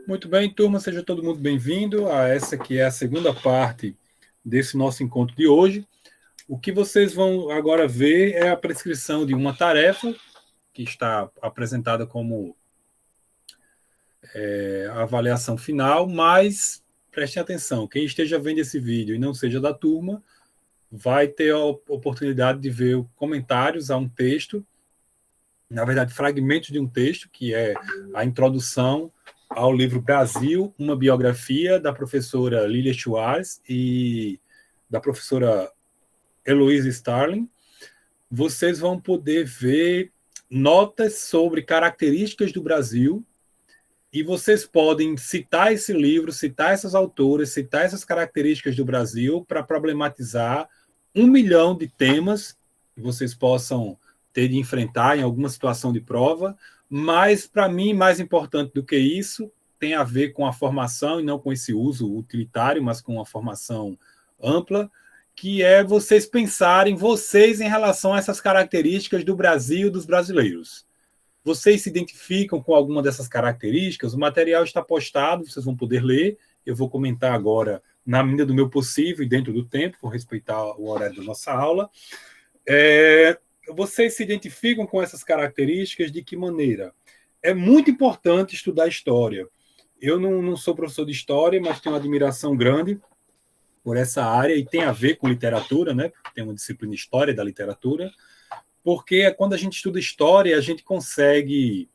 Muito bem, turma, seja todo mundo bem-vindo a essa que é a segunda parte desse nosso encontro de hoje. O que vocês vão agora ver é a prescrição de uma tarefa que está apresentada como a avaliação final, mas prestem atenção, quem esteja vendo esse vídeo e não seja da turma, vai ter a oportunidade de ver comentários a um texto, na verdade, fragmentos de um texto, que é a introdução ao livro Brasil, uma biografia da professora Lilia Schwartz e da professora Heloise Starling. Vocês vão poder ver notas sobre características do Brasil e vocês podem citar esse livro, citar essas autoras, citar essas características do Brasil para problematizar 1 milhão de temas que vocês possam ter de enfrentar em alguma situação de prova. Mas, para mim, mais importante do que isso, tem a ver com a formação, e não com esse uso utilitário, mas com uma formação ampla, que é vocês pensarem, vocês, em relação a essas características do Brasil e dos brasileiros. Vocês se identificam com alguma dessas características? O material está postado, vocês vão poder ler. Eu vou comentar agora, na medida do meu possível e dentro do tempo, vou respeitar o horário da nossa aula. Vocês se identificam com essas características de que maneira? É muito importante estudar história. Eu não sou professor de história, mas tenho uma admiração grande por essa área e tem a ver com literatura, né? Tem uma disciplina História da Literatura, porque quando a gente estuda história, a gente consegue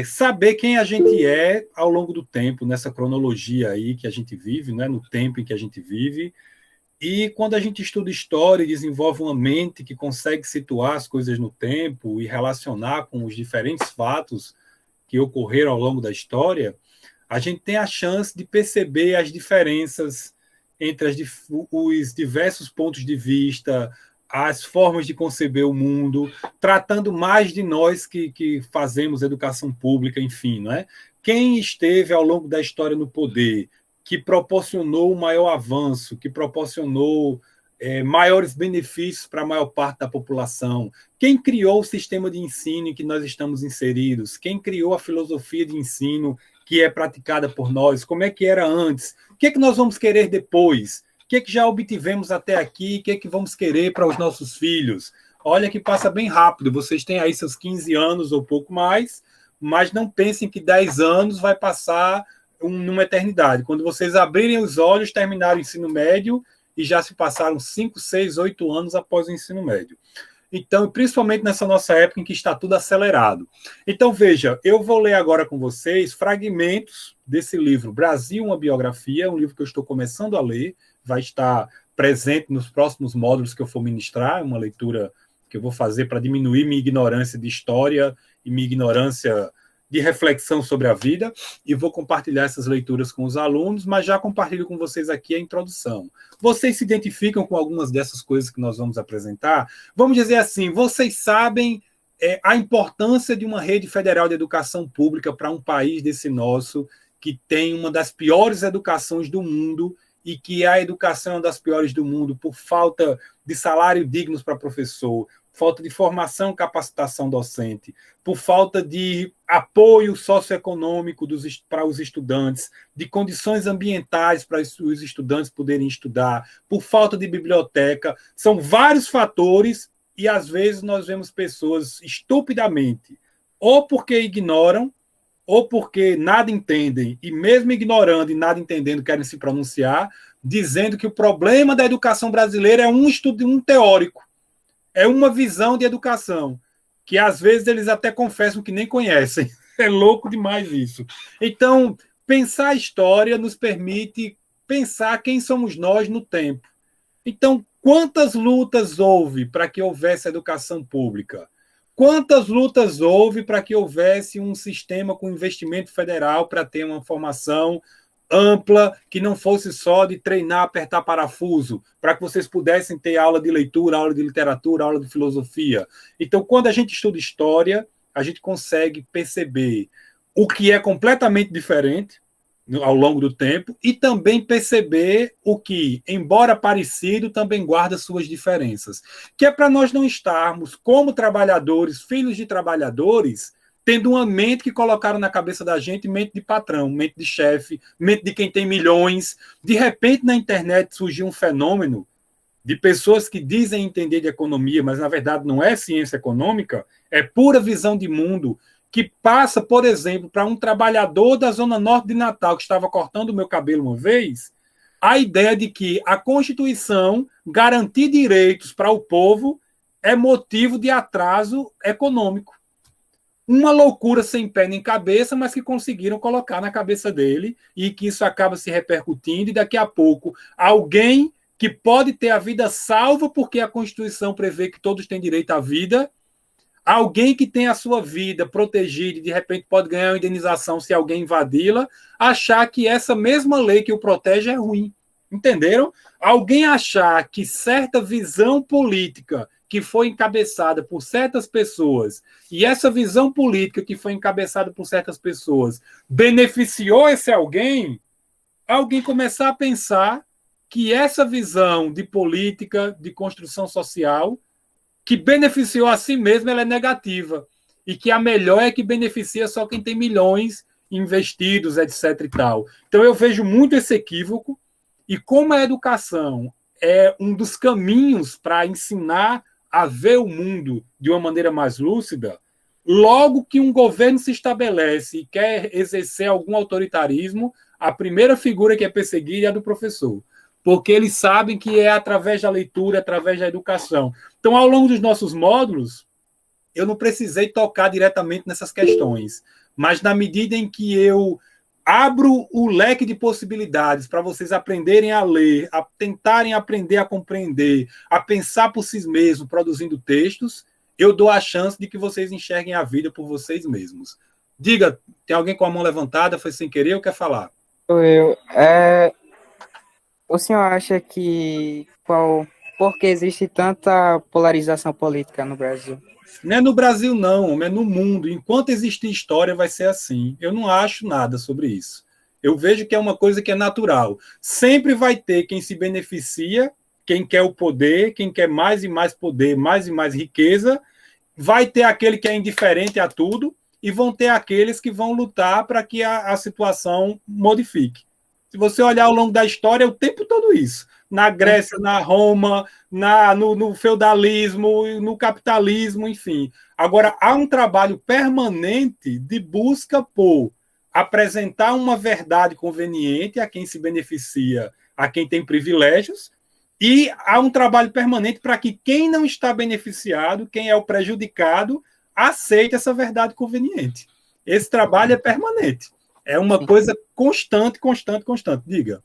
saber quem a gente é ao longo do tempo, nessa cronologia aí que a gente vive, né? No tempo em que a gente vive. E quando a gente estuda história e desenvolve uma mente que consegue situar as coisas no tempo e relacionar com os diferentes fatos que ocorreram ao longo da história, a gente tem a chance de perceber as diferenças entre os diversos pontos de vista, as formas de conceber o mundo, tratando mais de nós que fazemos educação pública, enfim, não é? Quem esteve ao longo da história no poder, que proporcionou o maior avanço, que proporcionou maiores benefícios para a maior parte da população. Quem criou o sistema de ensino em que nós estamos inseridos? Quem criou a filosofia de ensino que é praticada por nós? Como é que era antes? O que é que nós vamos querer depois? O que é que já obtivemos até aqui? O que é que vamos querer para os nossos filhos? Olha que passa bem rápido. Vocês têm aí seus 15 anos ou pouco mais, mas não pensem que 10 anos vai passar numa eternidade. Quando vocês abrirem os olhos, terminaram o ensino médio e já se passaram 5, 6, 8 anos após o ensino médio. Então, principalmente nessa nossa época em que está tudo acelerado. Então, veja, eu vou ler agora com vocês fragmentos desse livro Brasil, uma biografia, um livro que eu estou começando a ler, vai estar presente nos próximos módulos que eu for ministrar, uma leitura que eu vou fazer para diminuir minha ignorância de história e minha ignorância de reflexão sobre a vida, e vou compartilhar essas leituras com os alunos, mas já compartilho com vocês aqui a introdução. Vocês se identificam com algumas dessas coisas que nós vamos apresentar? Vamos dizer assim, vocês sabem a importância de uma rede federal de educação pública para um país desse nosso, que tem uma das piores educações do mundo, e que a educação é uma das piores do mundo por falta de salário digno para professor, falta de formação e capacitação docente, por falta de apoio socioeconômico para os estudantes, de condições ambientais para os estudantes poderem estudar, por falta de biblioteca. São vários fatores e, às vezes, nós vemos pessoas estupidamente, ou porque ignoram, ou porque nada entendem, e mesmo ignorando e nada entendendo, querem se pronunciar, dizendo que o problema da educação brasileira é um estudo, um teórico, é uma visão de educação, que às vezes eles até confessam que nem conhecem. É louco demais isso. Então, pensar a história nos permite pensar quem somos nós no tempo. Então, quantas lutas houve para que houvesse educação pública? Quantas lutas houve para que houvesse um sistema com investimento federal para ter uma formação ampla, que não fosse só de treinar, apertar parafuso, para que vocês pudessem ter aula de leitura, aula de literatura, aula de filosofia. Então, quando a gente estuda história, a gente consegue perceber o que é completamente diferente ao longo do tempo e também perceber o que, embora parecido, também guarda suas diferenças. Que é para nós não estarmos, como trabalhadores, filhos de trabalhadores, tendo uma mente que colocaram na cabeça da gente, mente de patrão, mente de chefe, mente de quem tem milhões. De repente, na internet surgiu um fenômeno de pessoas que dizem entender de economia, mas na verdade não é ciência econômica, é pura visão de mundo, que passa, por exemplo, para um trabalhador da Zona Norte de Natal que estava cortando o meu cabelo uma vez, a ideia de que a Constituição garantir direitos para o povo é motivo de atraso econômico. Uma loucura sem pé nem cabeça, mas que conseguiram colocar na cabeça dele e que isso acaba se repercutindo e daqui a pouco alguém que pode ter a vida salva porque a Constituição prevê que todos têm direito à vida, alguém que tem a sua vida protegida e de repente pode ganhar uma indenização se alguém invadi-la, achar que essa mesma lei que o protege é ruim. Entenderam? Alguém achar que certa visão política que foi encabeçada por certas pessoas, e essa visão política que foi encabeçada por certas pessoas beneficiou esse alguém começar a pensar que essa visão de política, de construção social, que beneficiou a si mesma, ela é negativa. E que a melhor é que beneficia só quem tem milhões investidos, etc. e tal. Então eu vejo muito esse equívoco, e como a educação é um dos caminhos para ensinar a ver o mundo de uma maneira mais lúcida, logo que um governo se estabelece e quer exercer algum autoritarismo, a primeira figura que é perseguida é a do professor, porque eles sabem que é através da leitura, através da educação. Então, ao longo dos nossos módulos, eu não precisei tocar diretamente nessas questões, mas na medida em que eu abro o leque de possibilidades para vocês aprenderem a ler, a tentarem aprender a compreender, a pensar por si mesmos, produzindo textos, eu dou a chance de que vocês enxerguem a vida por vocês mesmos. Diga, tem alguém com a mão levantada, foi sem querer ou quer falar? O senhor acha que por que existe tanta polarização política no Brasil? Não é no Brasil, não, é no mundo. Enquanto existir história, vai ser assim. Eu não acho nada sobre isso. Eu vejo que é uma coisa que é natural. Sempre vai ter quem se beneficia, quem quer o poder, quem quer mais e mais poder, mais e mais riqueza. Vai ter aquele que é indiferente a tudo e vão ter aqueles que vão lutar para que a situação modifique. Se você olhar ao longo da história, é o tempo todo isso. Na Grécia, na Roma, no feudalismo, no capitalismo, enfim. Agora, há um trabalho permanente de busca por apresentar uma verdade conveniente a quem se beneficia, a quem tem privilégios, e há um trabalho permanente para que quem não está beneficiado, quem é o prejudicado, aceite essa verdade conveniente. Esse trabalho é permanente. É uma coisa constante, constante, constante. Diga.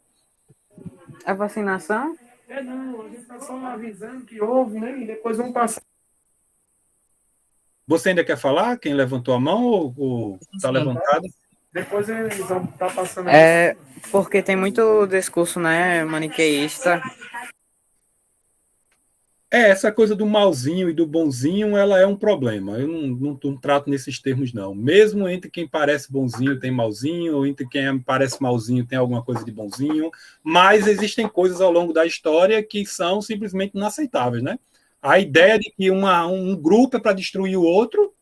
A vacinação? Não, a gente está só avisando que houve, né? E depois vamos passar. Você ainda quer falar? Quem levantou a mão ou está levantado? Depois eles vão estar passando. Porque tem muito discurso, né, maniqueísta. Essa coisa do malzinho e do bonzinho, ela é um problema. Eu não trato nesses termos, não. Mesmo entre quem parece bonzinho tem malzinho, ou entre quem parece malzinho tem alguma coisa de bonzinho, mas existem coisas ao longo da história que são simplesmente inaceitáveis, né? A ideia de que um grupo é para destruir o outro,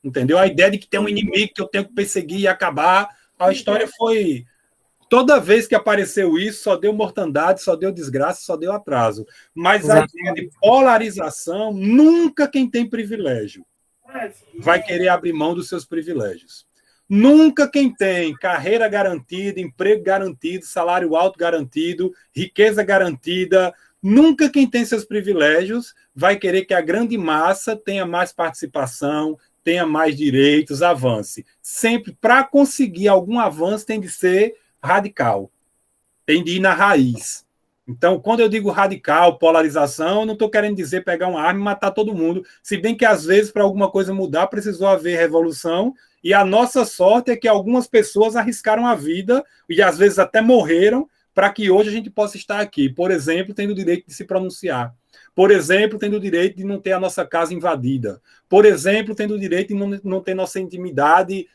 entendeu? A ideia de que tem um inimigo que eu tenho que perseguir e acabar. A história foi... Toda vez que apareceu isso, só deu mortandade, só deu desgraça, só deu atraso. Mas a ideia de polarização, nunca quem tem privilégio vai querer abrir mão dos seus privilégios. Nunca quem tem carreira garantida, emprego garantido, salário alto garantido, riqueza garantida, nunca quem tem seus privilégios vai querer que a grande massa tenha mais participação, tenha mais direitos, avance. Sempre, para conseguir algum avanço, tem de ser radical, tem de ir na raiz. Então, quando eu digo radical, polarização, eu não estou querendo dizer pegar uma arma e matar todo mundo, se bem que às vezes para alguma coisa mudar precisou haver revolução, e a nossa sorte é que algumas pessoas arriscaram a vida e às vezes até morreram para que hoje a gente possa estar aqui. Por exemplo, tendo o direito de se pronunciar. Por exemplo, tendo o direito de não ter a nossa casa invadida. Por exemplo, tendo o direito de não ter nossa intimidade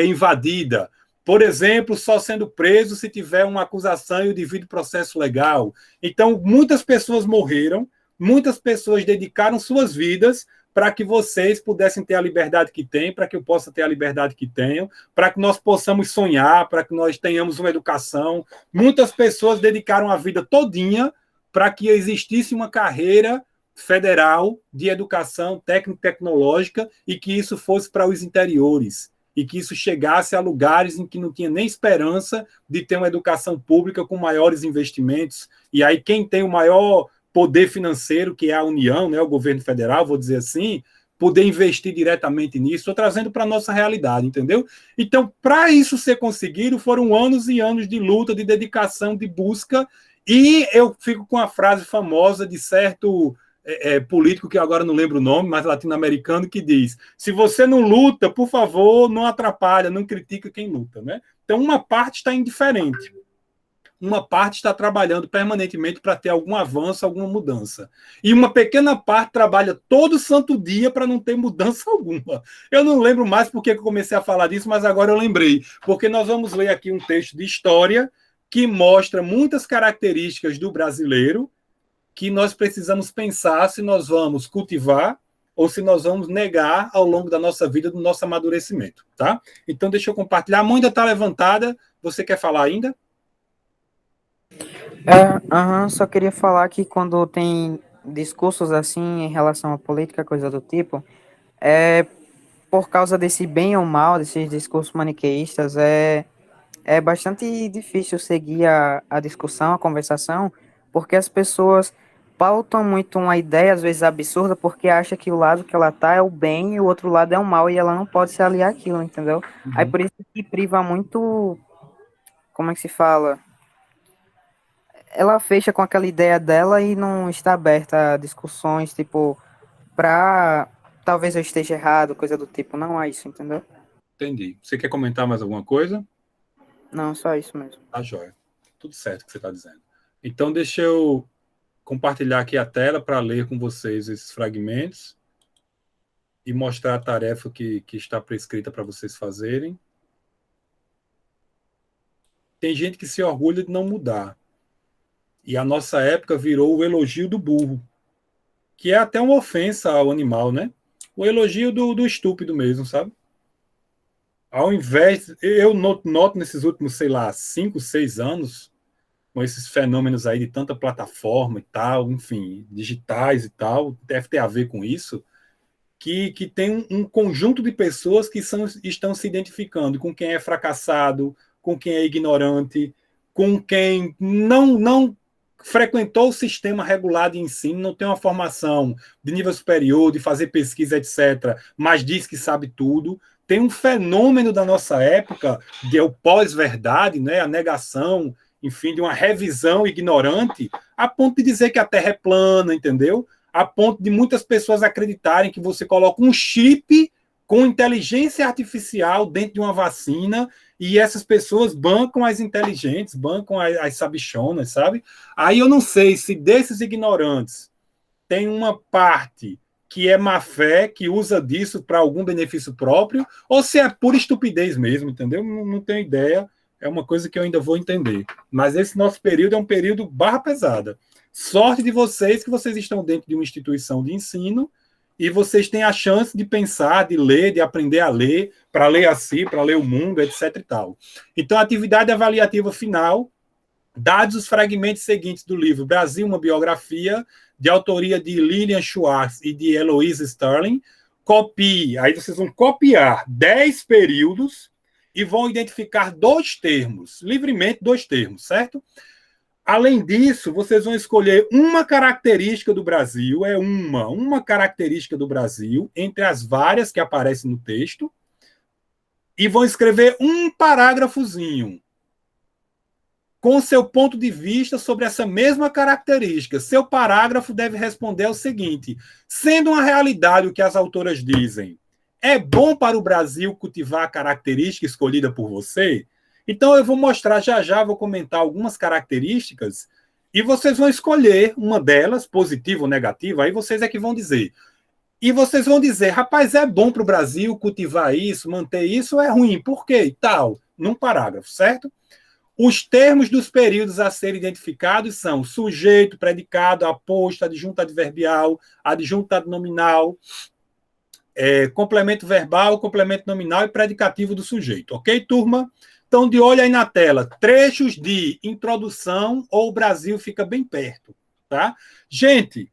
invadida. Por exemplo, só sendo preso se tiver uma acusação e o devido processo legal. Então, muitas pessoas morreram, muitas pessoas dedicaram suas vidas para que vocês pudessem ter a liberdade que têm, para que eu possa ter a liberdade que tenho, para que nós possamos sonhar, para que nós tenhamos uma educação. Muitas pessoas dedicaram a vida todinha para que existisse uma carreira federal de educação técnico-tecnológica e que isso fosse para os interiores e que isso chegasse a lugares em que não tinha nem esperança de ter uma educação pública com maiores investimentos. E aí quem tem o maior poder financeiro, que é a União, né, o governo federal, vou dizer assim, poder investir diretamente nisso, estou trazendo para a nossa realidade, entendeu? Então, para isso ser conseguido, foram anos e anos de luta, de dedicação, de busca, e eu fico com a frase famosa de certo político, que agora não lembro o nome, mas latino-americano, que diz: se você não luta, por favor, não atrapalha, não critica quem luta, né? Então, uma parte está indiferente. Uma parte está trabalhando permanentemente para ter algum avanço, alguma mudança. E uma pequena parte trabalha todo santo dia para não ter mudança alguma. Eu não lembro mais porque eu comecei a falar disso, mas agora eu lembrei. Porque nós vamos ler aqui um texto de história que mostra muitas características do brasileiro que nós precisamos pensar se nós vamos cultivar ou se nós vamos negar ao longo da nossa vida, do nosso amadurecimento, tá? Então, deixa eu compartilhar. A mão ainda está levantada. Você quer falar ainda? Só queria falar que quando tem discursos assim em relação à política, coisa do tipo, é por causa desse bem ou mal, desses discursos maniqueístas, é bastante difícil seguir a discussão, a conversação, porque as pessoas pautam muito uma ideia, às vezes absurda, porque acha que o lado que ela tá é o bem e o outro lado é o mal, e ela não pode se aliar àquilo, entendeu? Aí por isso que priva muito, como é que se fala? Ela fecha com aquela ideia dela e não está aberta a discussões, tipo, pra talvez eu esteja errado, coisa do tipo. Não é isso, entendeu? Entendi. Você quer comentar mais alguma coisa? Não, só isso mesmo. Tá jóia. Tudo certo que você está dizendo. Então, deixa eu compartilhar aqui a tela para ler com vocês esses fragmentos e mostrar a tarefa que está prescrita para vocês fazerem. Tem gente que se orgulha de não mudar. E a nossa época virou o elogio do burro, que é até uma ofensa ao animal, né? O elogio do estúpido mesmo, sabe? Ao invés... Eu noto nesses últimos, sei lá, 5, 6 anos, com esses fenômenos aí de tanta plataforma e tal, enfim, digitais e tal, deve ter a ver com isso, que tem um conjunto de pessoas que estão se identificando com quem é fracassado, com quem é ignorante, com quem não frequentou o sistema regular de ensino, não tem uma formação de nível superior, de fazer pesquisa, etc., mas diz que sabe tudo. Tem um fenômeno da nossa época, de o pós-verdade, né, a negação, enfim, de uma revisão ignorante, a ponto de dizer que a Terra é plana, entendeu? A ponto de muitas pessoas acreditarem que você coloca um chip com inteligência artificial dentro de uma vacina e essas pessoas bancam as inteligentes, bancam as sabichonas, sabe? Aí eu não sei se desses ignorantes tem uma parte que é má fé, que usa disso para algum benefício próprio, ou se é pura estupidez mesmo, entendeu? Não tenho ideia, é uma coisa que eu ainda vou entender. Mas esse nosso período é um período barra pesada. Sorte de vocês que vocês estão dentro de uma instituição de ensino e vocês têm a chance de pensar, de ler, de aprender a ler, para ler a si, para ler o mundo, etc. e tal. Então, a atividade avaliativa final, dados os fragmentos seguintes do livro Brasil, uma biografia, de autoria de Lilian Schwartz e de Eloise Sterling, copie, aí vocês vão copiar 10 períodos e vão identificar 2 termos, livremente 2 termos, certo? Além disso, vocês vão escolher uma característica do Brasil, uma característica do Brasil, entre as várias que aparecem no texto, e vão escrever um parágrafozinho com seu ponto de vista sobre essa mesma característica. Seu parágrafo deve responder ao seguinte: sendo uma realidade o que as autoras dizem, é bom para o Brasil cultivar a característica escolhida por você? Então eu vou mostrar já, vou comentar algumas características e vocês vão escolher uma delas, positiva ou negativa, aí vocês é que vão dizer. E vocês vão dizer, rapaz, é bom para o Brasil cultivar isso, manter isso, ou é ruim? Por quê? E tal, num parágrafo, certo? Os termos dos períodos a serem identificados são sujeito, predicado, aposto, adjunto adverbial, adjunto nominal, complemento verbal, complemento nominal e predicativo do sujeito. Ok, turma? Então, de olho aí na tela, trechos de introdução ou o Brasil fica bem perto, tá? Gente,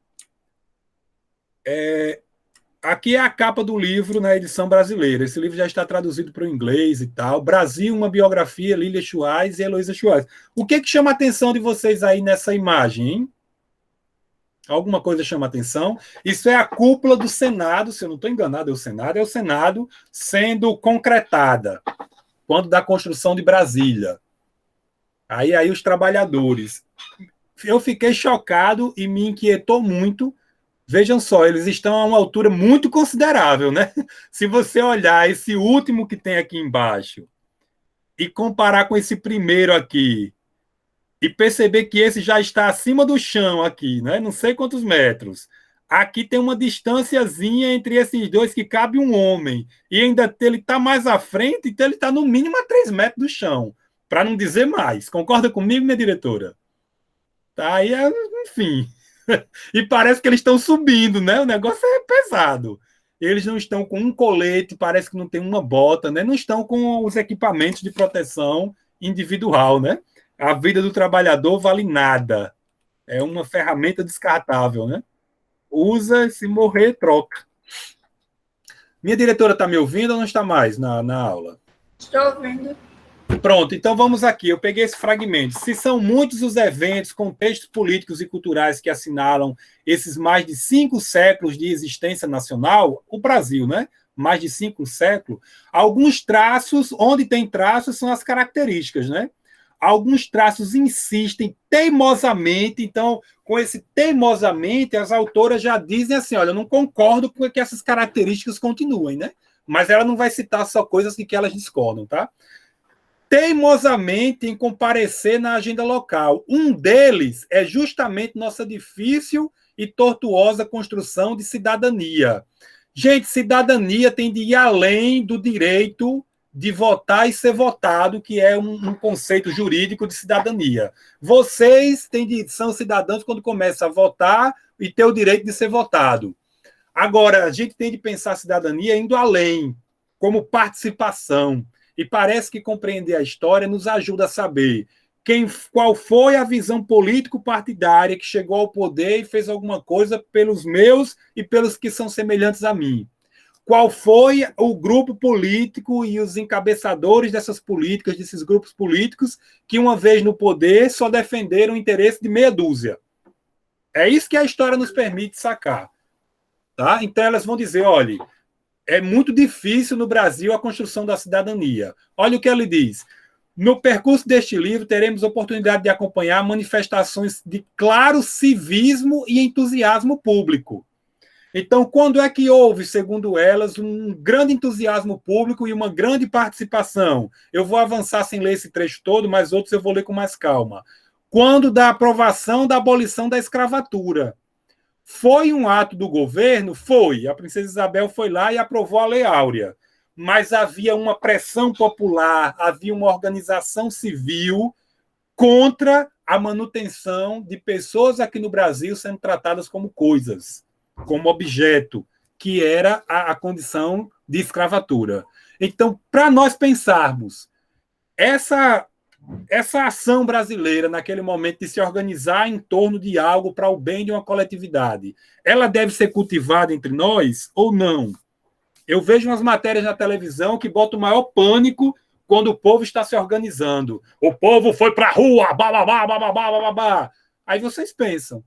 aqui é a capa do livro na edição brasileira. Esse livro já está traduzido para o inglês e tal. Brasil, uma biografia, Lilia Schwartz e Heloísa Schwartz. O que chama a atenção de vocês aí nessa imagem, hein? Alguma coisa chama a atenção? Isso é a cúpula do Senado, se eu não estou enganado, é o Senado sendo concretada, quando da construção de Brasília. Aí os trabalhadores. Eu fiquei chocado e me inquietou muito. Vejam só, eles estão a uma altura muito considerável, né? Se você olhar esse último que tem aqui embaixo e comparar com esse primeiro aqui, e perceber que esse já está acima do chão aqui, né? Não sei quantos metros. Aqui tem uma distânciazinha entre esses dois que cabe um homem. E ainda ele está mais à frente, então ele está no mínimo a 3 metros do chão. Para não dizer mais. Concorda comigo, minha diretora? Tá aí, enfim. E parece que eles estão subindo, né? O negócio é pesado. Eles não estão com um colete, parece que não tem uma bota, né? Não estão com os equipamentos de proteção individual, né? A vida do trabalhador vale nada. É uma ferramenta descartável, né? Usa, se morrer, troca. Minha diretora está me ouvindo ou não está mais na aula? Estou ouvindo. Pronto, então vamos aqui. Eu peguei esse fragmento. Se são muitos os eventos, contextos políticos e culturais que assinalam esses mais de 5 séculos de existência nacional, o Brasil, né? Mais de 5 séculos, alguns traços, onde tem traços, são as características, né? Alguns traços insistem teimosamente, então, com esse teimosamente, as autoras já dizem assim, olha, eu não concordo com que essas características continuem, né? Mas ela não vai citar só coisas que elas discordam, tá? Teimosamente em comparecer na agenda local. Um deles é justamente nossa difícil e tortuosa construção de cidadania. Gente, cidadania tem de ir além do direito de votar e ser votado, que é um conceito jurídico de cidadania. Vocês são cidadãos quando começam a votar e ter o direito de ser votado. Agora, a gente tem de pensar a cidadania indo além, como participação. E parece que compreender a história nos ajuda a saber qual foi a visão político-partidária que chegou ao poder e fez alguma coisa pelos meus e pelos que são semelhantes a mim. Qual foi o grupo político e os encabeçadores dessas políticas, desses grupos políticos, que uma vez no poder só defenderam o interesse de meia dúzia. É isso que a história nos permite sacar. Tá? Então elas vão dizer, olha, é muito difícil no Brasil a construção da cidadania. Olha o que ele diz. No percurso deste livro, teremos oportunidade de acompanhar manifestações de claro civismo e entusiasmo público. Então, quando é que houve, segundo elas, um grande entusiasmo público e uma grande participação? Eu vou avançar sem ler esse trecho todo, mas outros eu vou ler com mais calma. Quando da aprovação da abolição da escravatura. Foi um ato do governo? Foi. A princesa Isabel foi lá e aprovou a Lei Áurea. Mas havia uma pressão popular, havia uma organização civil contra a manutenção de pessoas aqui no Brasil sendo tratadas como coisas, como objeto, que era a condição de escravatura. Então, para nós pensarmos essa ação brasileira, naquele momento, de se organizar em torno de algo para o bem de uma coletividade, ela deve ser cultivada entre nós ou não? Eu vejo umas matérias na televisão que botam o maior pânico quando o povo está se organizando. O povo foi para a rua, bababá, bababá, bababá. Aí vocês pensam,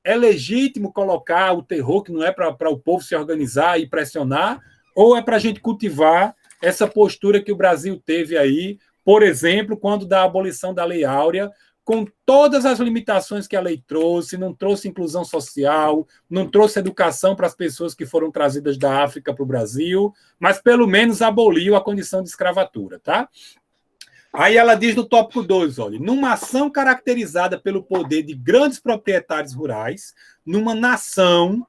é legítimo colocar o terror que não é para o povo se organizar e pressionar, ou é para a gente cultivar essa postura que o Brasil teve aí, por exemplo, quando da abolição da Lei Áurea, com todas as limitações que a lei trouxe, não trouxe inclusão social, não trouxe educação para as pessoas que foram trazidas da África para o Brasil, mas pelo menos aboliu a condição de escravatura, tá? Aí ela diz no tópico 2, olha, numa ação caracterizada pelo poder de grandes proprietários rurais, numa nação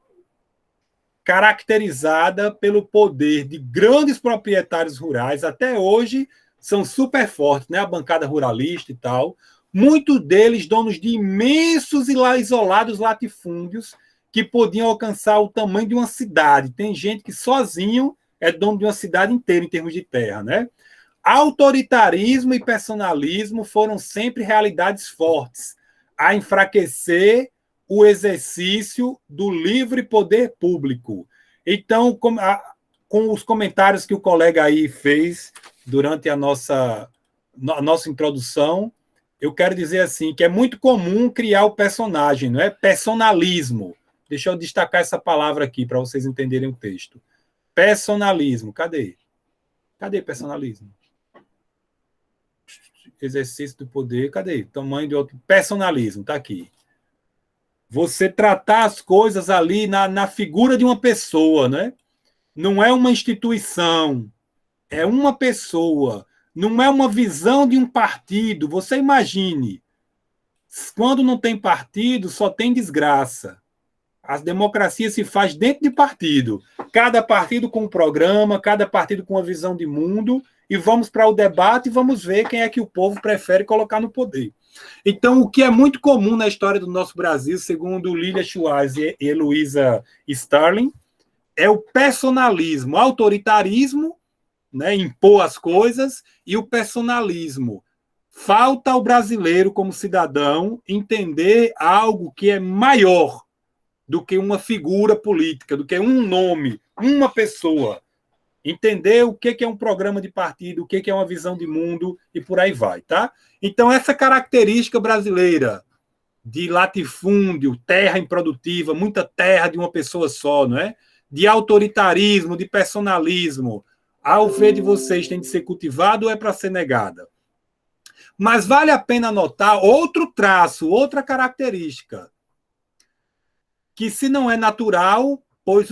caracterizada pelo poder de grandes proprietários rurais, até hoje são super fortes, né? A bancada ruralista e tal, muitos deles donos de imensos e isolados latifúndios que podiam alcançar o tamanho de uma cidade. Tem gente que sozinho é dono de uma cidade inteira em termos de terra, né? Autoritarismo e personalismo foram sempre realidades fortes, a enfraquecer o exercício do livre poder público. Então, com os comentários que o colega aí fez durante a nossa introdução, eu quero dizer assim, que é muito comum criar o personagem, não é? Personalismo. Deixa eu destacar essa palavra aqui para vocês entenderem o texto. Personalismo. Cadê? Cadê personalismo? Exercício do poder. Cadê? Tamanho de outro. Personalismo. Está aqui. Você tratar as coisas ali na figura de uma pessoa, né? Não é uma instituição. É uma pessoa. Não é uma visão de um partido. Você imagine. Quando não tem partido, só tem desgraça. A democracia se faz dentro de partido. Cada partido com um programa, cada partido com uma visão de mundo, e vamos para o debate e vamos ver quem é que o povo prefere colocar no poder. Então, o que é muito comum na história do nosso Brasil, segundo Lilia Schwartz e Heloísa Starling, é o personalismo, o autoritarismo, né, impor as coisas, e o personalismo. Falta ao brasileiro, como cidadão, entender algo que é maior do que uma figura política, do que um nome, uma pessoa. Entender o que é um programa de partido, o que é uma visão de mundo e por aí vai, tá? Então, essa característica brasileira de latifúndio, terra improdutiva, muita terra de uma pessoa só, não é? De autoritarismo, de personalismo, ao ver de vocês tem de ser cultivado ou é para ser negada? Mas vale a pena notar outro traço, outra característica, que se não é natural, pois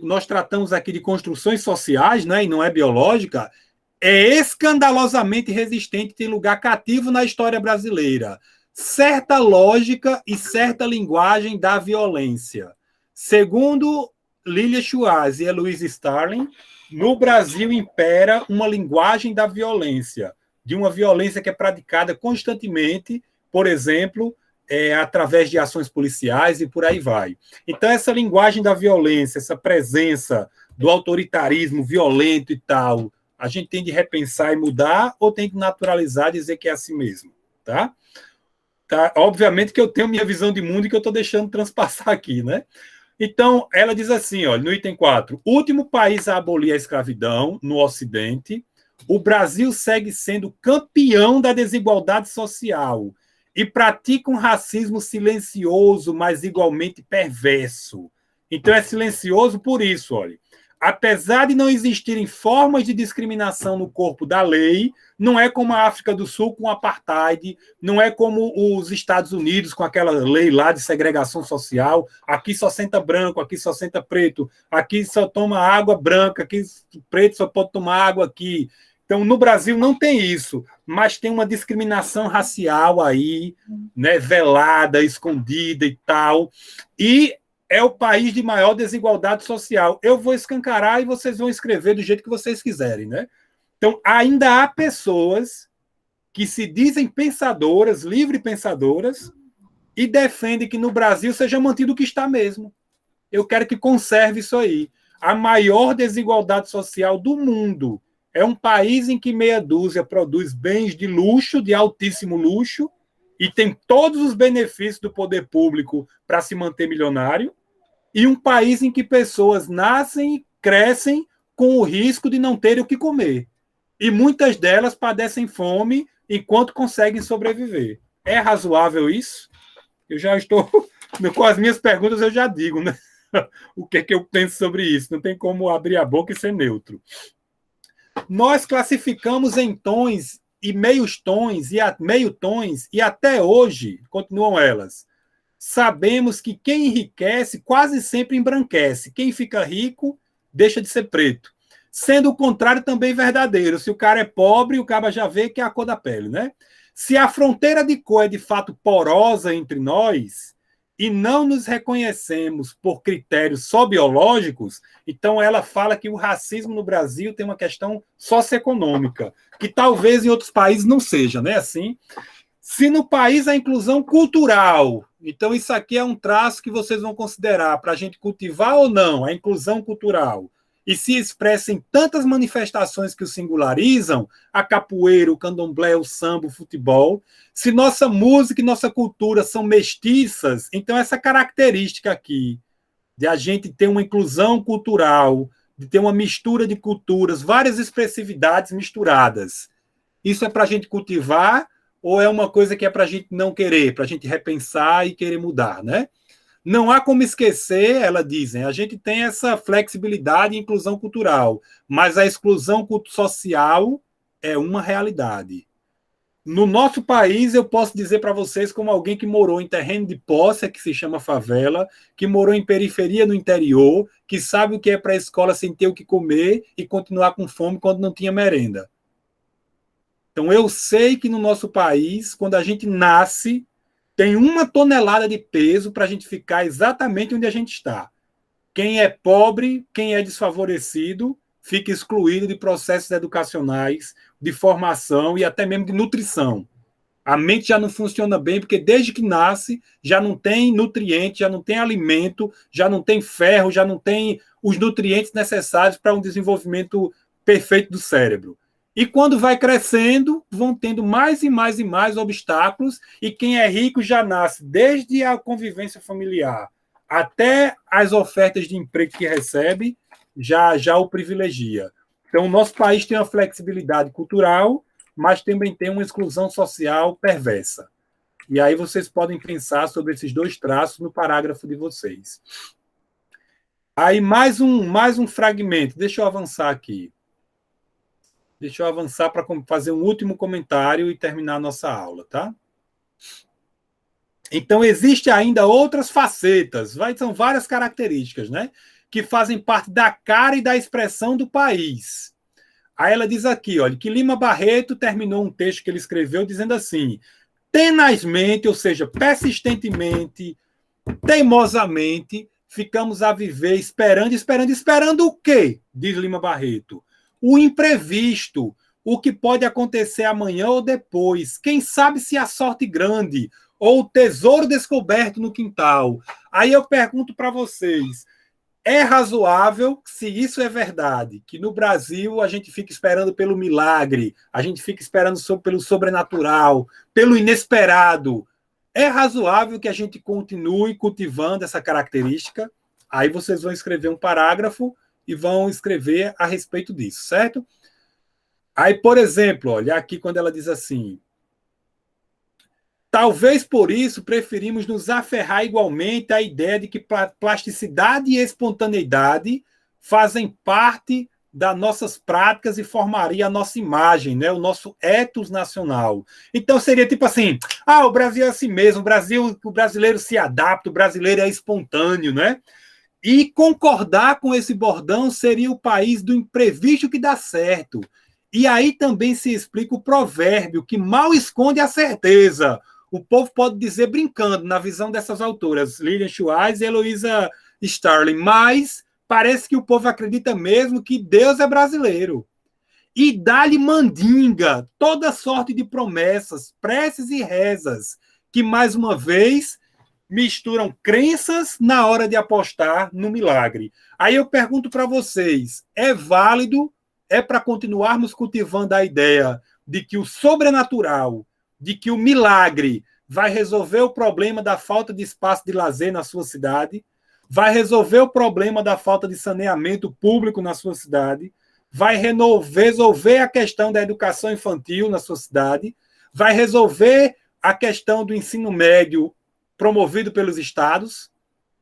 nós tratamos aqui de construções sociais, né, e não é biológica, é escandalosamente resistente, tem lugar cativo na história brasileira. Certa lógica e certa linguagem da violência. Segundo Lilia Schwartz e Heloísa Starling, no Brasil impera uma linguagem da violência, de uma violência que é praticada constantemente, por exemplo, através de ações policiais e por aí vai. Então, essa linguagem da violência, essa presença do autoritarismo violento e tal, a gente tem de repensar e mudar ou tem que naturalizar e dizer que é assim mesmo, tá? Obviamente que eu tenho minha visão de mundo e que eu estou deixando transpassar aqui, né? Então, ela diz assim, olha, no item 4, último país a abolir a escravidão no Ocidente, o Brasil segue sendo campeão da desigualdade social e pratica um racismo silencioso, mas igualmente perverso. Então, é silencioso por isso, olha. Apesar de não existirem formas de discriminação no corpo da lei, não é como a África do Sul com o apartheid, não é como os Estados Unidos com aquela lei lá de segregação social, aqui só senta branco, aqui só senta preto, aqui só toma água branca, aqui preto só pode tomar água aqui. Então, no Brasil não tem isso, mas tem uma discriminação racial aí, né, velada, escondida e tal, e é o país de maior desigualdade social. Eu vou escancarar e vocês vão escrever do jeito que vocês quiserem, né? Então, ainda há pessoas que se dizem pensadoras, livre pensadoras, e defendem que no Brasil seja mantido o que está mesmo. Eu quero que conserve isso aí. A maior desigualdade social do mundo é um país em que meia dúzia produz bens de luxo, de altíssimo luxo, e tem todos os benefícios do poder público para se manter milionário, e um país em que pessoas nascem e crescem com o risco de não terem o que comer. E muitas delas padecem fome enquanto conseguem sobreviver. É razoável isso? Eu já estou... Com as minhas perguntas eu já digo, né? O que eu penso sobre isso. Não tem como abrir a boca e ser neutro. Nós classificamos em tons e meios tons meio tons e até hoje continuam elas. Sabemos que quem enriquece quase sempre embranquece. Quem fica rico deixa de ser preto. Sendo o contrário também verdadeiro. Se o cara é pobre, o cara já vê que é a cor da pele, né? Se a fronteira de cor é de fato porosa entre nós e não nos reconhecemos por critérios só biológicos, então ela fala que o racismo no Brasil tem uma questão socioeconômica, que talvez em outros países não seja, né? Assim, Se no país a inclusão cultural, então isso aqui é um traço que vocês vão considerar para a gente cultivar ou não, a inclusão cultural, e se expressa em tantas manifestações que o singularizam, a capoeira, o candomblé, o samba, o futebol, se nossa música e nossa cultura são mestiças, então essa característica aqui de a gente ter uma inclusão cultural, de ter uma mistura de culturas, várias expressividades misturadas, isso é para a gente cultivar ou é uma coisa que é para a gente não querer, para a gente repensar e querer mudar, né? Não há como esquecer, elas dizem, a gente tem essa flexibilidade e inclusão cultural, mas a exclusão social é uma realidade. No nosso país, eu posso dizer para vocês, como alguém que morou em terreno de posse, que se chama favela, que morou em periferia no interior, que sabe o que é para a escola sem ter o que comer e continuar com fome quando não tinha merenda. Então, eu sei que no nosso país, quando a gente nasce, tem 1 tonelada de peso para a gente ficar exatamente onde a gente está. Quem é pobre, quem é desfavorecido, fica excluído de processos educacionais, de formação e até mesmo de nutrição. A mente já não funciona bem, porque desde que nasce, já não tem nutriente, já não tem alimento, já não tem ferro, já não tem os nutrientes necessários para um desenvolvimento perfeito do cérebro. E quando vai crescendo, vão tendo mais e mais e mais obstáculos, e quem é rico já nasce desde a convivência familiar até as ofertas de emprego que recebe, já o privilegia. Então, o nosso país tem uma flexibilidade cultural, mas também tem uma exclusão social perversa. E aí vocês podem pensar sobre esses 2 traços no parágrafo de vocês. Aí mais um fragmento. Deixa eu avançar aqui. Deixa eu avançar para fazer um último comentário e terminar a nossa aula, tá? Então, existem ainda outras facetas, são várias características, né? Que fazem parte da cara e da expressão do país. Aí ela diz aqui, olha, que Lima Barreto terminou um texto que ele escreveu dizendo assim: tenazmente, ou seja, persistentemente, teimosamente, ficamos a viver esperando o quê? Diz Lima Barreto. O imprevisto, o que pode acontecer amanhã ou depois. Quem sabe se a sorte grande ou o tesouro descoberto no quintal. Aí eu pergunto para vocês, é razoável, se isso é verdade, que no Brasil a gente fica esperando pelo milagre, a gente fica esperando pelo sobrenatural, pelo inesperado. É razoável que a gente continue cultivando essa característica? Aí vocês vão escrever um parágrafo e vão escrever a respeito disso, certo? Aí, por exemplo, olha aqui quando ela diz assim: talvez por isso preferimos nos aferrar igualmente à ideia de que plasticidade e espontaneidade fazem parte das nossas práticas e formaria a nossa imagem, né? O nosso ethos nacional. Então seria tipo assim: o Brasil é assim mesmo, o brasileiro se adapta, o brasileiro é espontâneo, né? E concordar com esse bordão seria o país do imprevisto que dá certo. E aí também se explica o provérbio que mal esconde a certeza. O povo pode dizer brincando, na visão dessas autoras, Lilian Schwartz e Heloísa Starling, mas parece que o povo acredita mesmo que Deus é brasileiro. E dá-lhe mandinga, toda sorte de promessas, preces e rezas, que, mais uma vez, misturam crenças na hora de apostar no milagre. Aí eu pergunto para vocês, é válido, é para continuarmos cultivando a ideia de que o sobrenatural, de que o milagre vai resolver o problema da falta de espaço de lazer na sua cidade, vai resolver o problema da falta de saneamento público na sua cidade, vai resolver a questão da educação infantil na sua cidade, vai resolver a questão do ensino médio promovido pelos estados,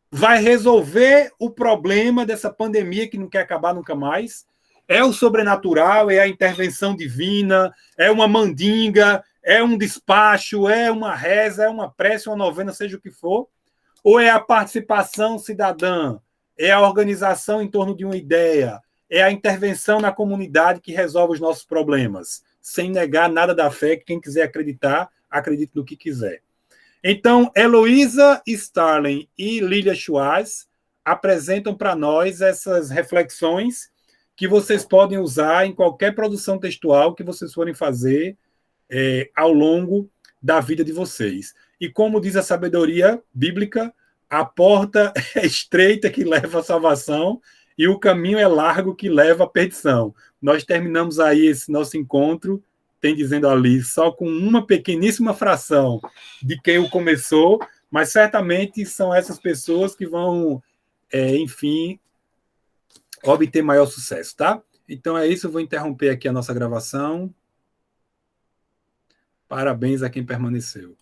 vai resolver o problema dessa pandemia que não quer acabar nunca mais. É o sobrenatural, é a intervenção divina, é uma mandinga, é um despacho, é uma reza, é uma prece, uma novena, seja o que for, ou é a participação cidadã, é a organização em torno de uma ideia, é a intervenção na comunidade que resolve os nossos problemas, sem negar nada da fé, que quem quiser acreditar, acredite no que quiser. Então, Heloísa Starling e Lilia Schwartz apresentam para nós essas reflexões que vocês podem usar em qualquer produção textual que vocês forem fazer ao longo da vida de vocês. E como diz a sabedoria bíblica, a porta é estreita que leva à salvação e o caminho é largo que leva à perdição. Nós terminamos aí esse nosso encontro, tem dizendo ali, só com uma pequeníssima fração de quem o começou, mas certamente são essas pessoas que vão, enfim, obter maior sucesso, tá? Então é isso, eu vou interromper aqui a nossa gravação. Parabéns a quem permaneceu.